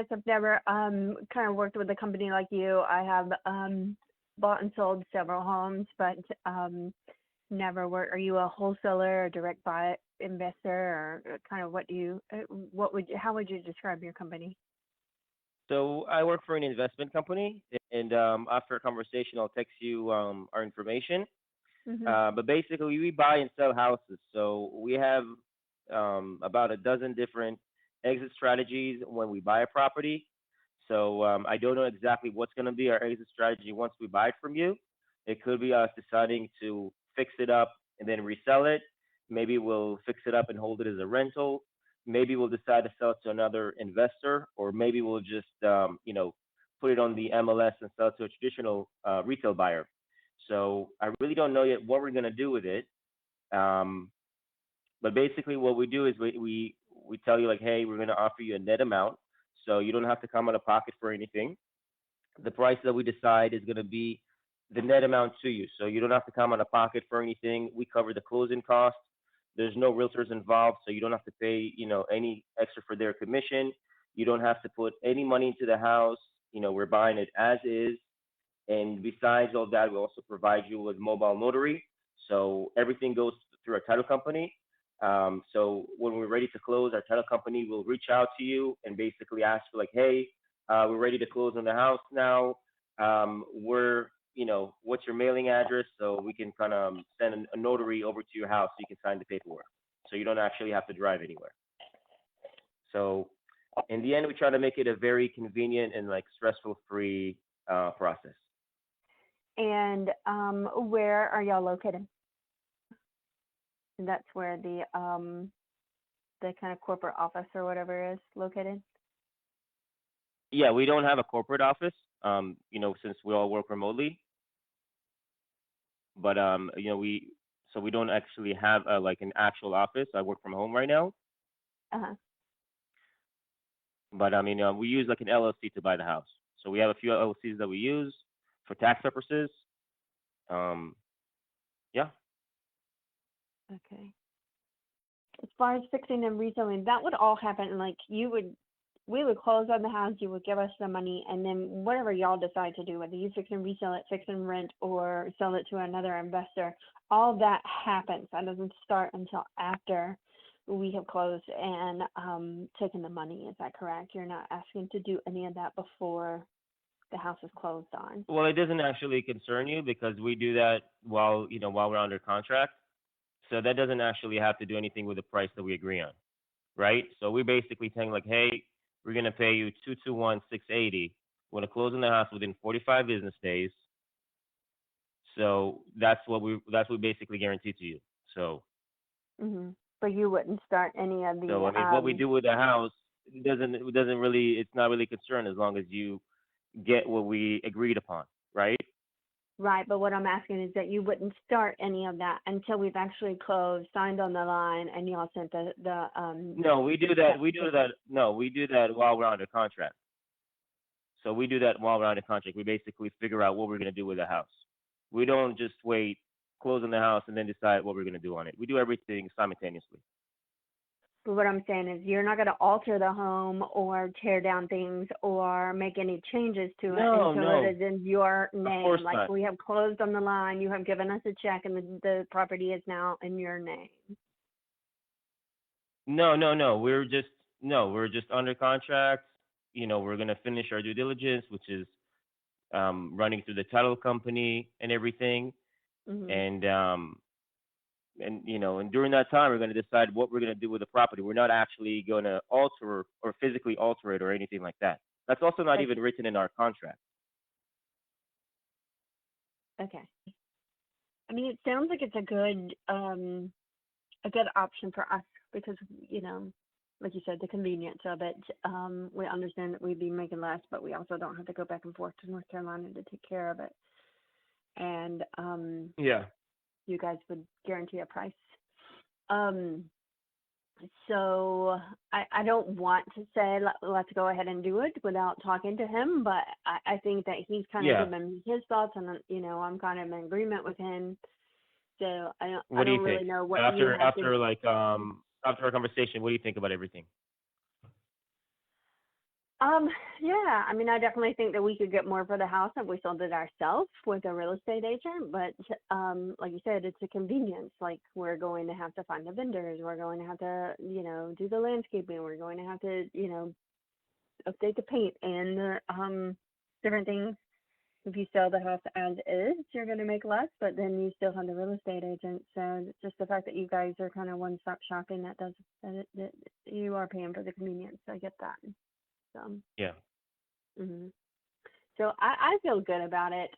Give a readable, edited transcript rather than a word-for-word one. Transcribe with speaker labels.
Speaker 1: curious. I've never kind of worked with a company like you. I have bought and sold several homes, but never worked. Are you a wholesaler or direct buy investor, or kind of how would you describe your company?
Speaker 2: So I work for an investment company, and after a conversation, I'll text you our information.
Speaker 1: Hmm.
Speaker 2: But basically, we buy and sell houses. So we have about a dozen different exit strategies when we buy a property. So I don't know exactly what's going to be our exit strategy once we buy it from you. It could be us deciding to fix it up and then resell it. Maybe we'll fix it up and hold it as a rental. Maybe we'll decide to sell it to another investor, or maybe we'll just put it on the MLS and sell it to a traditional retail buyer. So I really don't know yet what we're going to do with it. Um, but basically, what we do is we tell you like, hey, we're going to offer you a net amount, so you don't have to come out of pocket for anything. The price that we decide is going to be the net amount to you, so you don't have to come out of pocket for anything. We cover the closing costs. There's no realtors involved, so you don't have to pay any extra for their commission. You don't have to put any money into the house. We're buying it as is. And besides all that, we also provide you with mobile notary. So everything goes through our title company. So when we're ready to close, our title company will reach out to you and basically ask you like, hey, we're ready to close on the house now. What's your mailing address, so we can kind of send a notary over to your house so you can sign the paperwork. So you don't actually have to drive anywhere. So in the end, we try to make it a very convenient and like stressful-free process.
Speaker 1: And where are y'all located? And that's where the kind of corporate office or whatever is located.
Speaker 2: Yeah, we don't have a corporate office, since we all work remotely. But we don't actually have like an actual office. I work from home right now.
Speaker 1: Uh-huh.
Speaker 2: But we use like an LLC to buy the house. So we have a few LLCs that we use for tax purposes. Yeah.
Speaker 1: Okay. As far as fixing and reselling, that would all happen like we would close on the house, you would give us the money, and then whatever y'all decide to do, whether you fix and resell it, fix and rent, or sell it to another investor, all that happens. That doesn't start until after we have closed and taken the money. Is that correct? You're not asking to do any of that before the house is closed on.
Speaker 2: Well, it doesn't actually concern you because we do that while we're under contract. So that doesn't actually have to do anything with the price that we agree on, right? So we're basically saying like, hey, we're gonna pay you 221,680. We're gonna close on the house within 45 business days. So that's what we basically guarantee to you. So.
Speaker 1: Mhm. But you wouldn't start any of the.
Speaker 2: So what we do with the house it's not really concerned as long as you get what we agreed upon, right?
Speaker 1: Right, but what I'm asking is that you wouldn't start any of that until we've actually closed, signed on the line, and y'all sent the
Speaker 2: No, we do that. We do that. No, we do that while we're under contract. So we do that while we're under contract. We basically figure out what we're gonna do with the house. We don't just wait, close on the house, and then decide what we're gonna do on it. We do everything simultaneously.
Speaker 1: But what I'm saying is you're not going to alter the home or tear down things or make any changes to it until it is in your name.
Speaker 2: Of course
Speaker 1: like
Speaker 2: not.
Speaker 1: we have closed on the line, you have given us a check, and the property is now in your name.
Speaker 2: No. We're just under contract. We're gonna finish our due diligence, which is running through the title company and everything.
Speaker 1: Mm-hmm.
Speaker 2: And during that time, we're going to decide what we're going to do with the property. We're not actually going to alter or physically alter it or anything like that. That's also not even written in our contract.
Speaker 1: Okay. I mean, it sounds like it's a good option for us because, like you said, the convenience of it. We understand that we'd be making less, but we also don't have to go back and forth to North Carolina to take care of it. And
Speaker 2: yeah.
Speaker 1: You guys would guarantee a price. So I don't want to say let's go ahead and do it without talking to him, but I think that he's kind of given his thoughts, and I'm kind of in agreement with him. So I don't really know what
Speaker 2: after our conversation, what do you think about everything?
Speaker 1: Yeah, I mean, I definitely think that we could get more for the house if we sold it ourselves with a real estate agent, but like you said, it's a convenience. Like we're going to have to find the vendors, we're going to have to, do the landscaping, we're going to have to, update the paint and different things. If you sell the house as is, you're going to make less, but then you still have the real estate agent. So it's just the fact that you guys are kind of one-stop shopping that you are paying for the convenience. I get that. So.
Speaker 2: Yeah.
Speaker 1: hmm So I feel good about it.